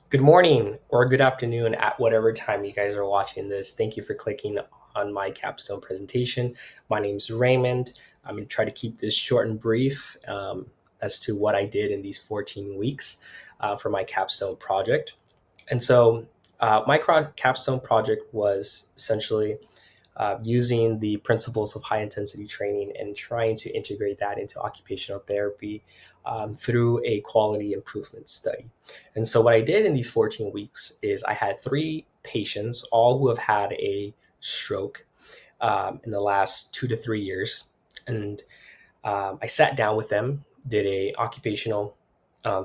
Good morning or good afternoon at whatever time you guys are watching this. Thank you for clicking on my capstone presentation. My name is Raymond. I'm going to try to keep this short and brief as to what I did in these 14 weeks for my capstone project. And so, my capstone project was essentially using the principles of high intensity training and trying to integrate that into occupational therapy through a quality improvement study. And so, what I did in these 14 weeks is I had three patients, all who have had a stroke in the last 2 to 3 years. And I sat down with them, did a occupational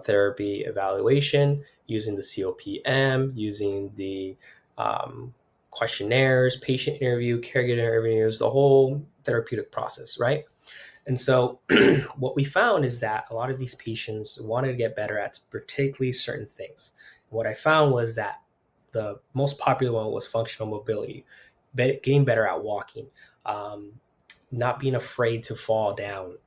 therapy evaluation using the COPM, using the um, questionnaires, patient interview, caregiver interviews, the whole therapeutic process, right? And so, what we found is that a lot of these patients wanted to get better at particularly certain things. What I found was that the most popular one was functional mobility, getting better at walking, um, not being afraid to fall down,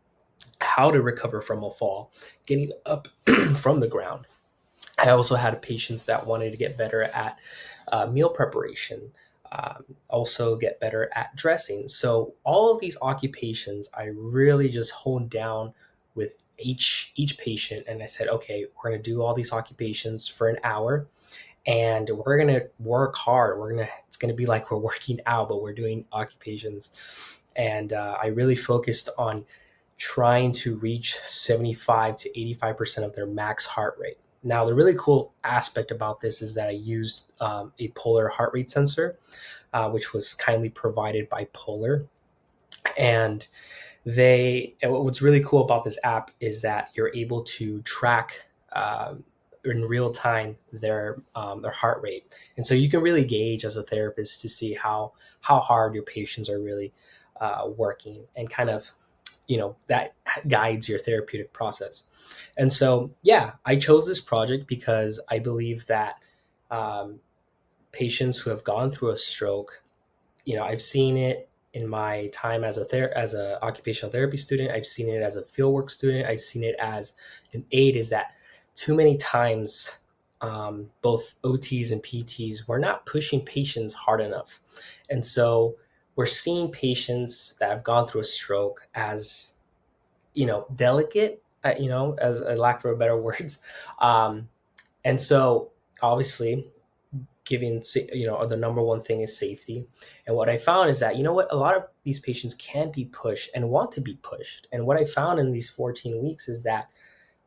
how to recover from a fall, getting up from the ground. I also had patients that wanted to get better at meal preparation, also get better at dressing. So all of these occupations, I really just honed down with each patient, and I said, okay, we're going to do all these occupations for an hour, and we're going to work hard. It's going to be like we're working out, but we're doing occupations. And I really focused on trying to reach 75 to 85% of their max heart rate. Now, the really cool aspect about this is that I used a Polar heart rate sensor, which was kindly provided by Polar. And what's really cool about this app is that you're able to track in real time their heart rate, and so you can really gauge as a therapist to see how hard your patients are really working, and kind of that guides your therapeutic process. And so, yeah, I chose this project because I believe that um, patients who have gone through a stroke, I've seen it in my time as as a occupational therapy student. I've seen it as a fieldwork student. I've seen it as an aide. Is that too many times? Both OTs and PTs were not pushing patients hard enough, and so we're seeing patients that have gone through a stroke as delicate, as a lack of better words. Um, and so, obviously, giving, the number one thing is safety. And what I found is that, a lot of these patients can be pushed and want to be pushed. And what I found in these 14 weeks is that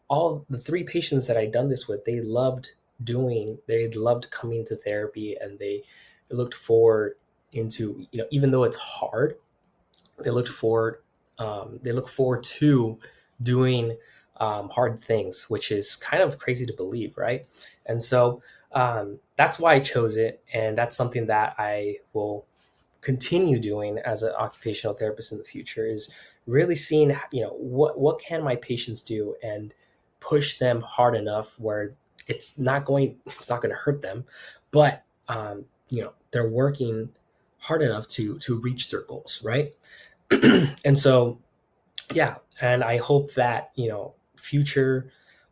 all the three patients that I'd done this with, they loved coming to therapy, and they looked forward into, even though it's hard, they looked forward they look forward to doing hard things, which is kind of crazy to believe, right? And so that's why I chose it, and that's something that I will continue doing as an occupational therapist in the future, is really seeing, what can my patients do, and push them hard enough where it's not going to hurt them, but they're working hard enough to reach their goals, right? And so, yeah, and I hope that future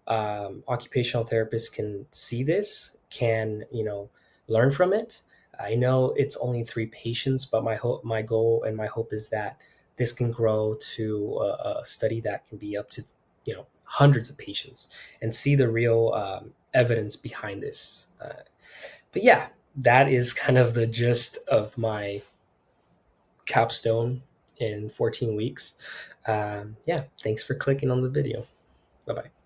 occupational therapists can see this, can learn from it. I know it's only three patients, but my goal and my hope is that this can grow to a study that can be up to hundreds of patients, and see the real evidence behind this. But yeah, that is kind of the gist of my capstone in 14 weeks. Yeah, thanks for clicking on the video. Bye bye.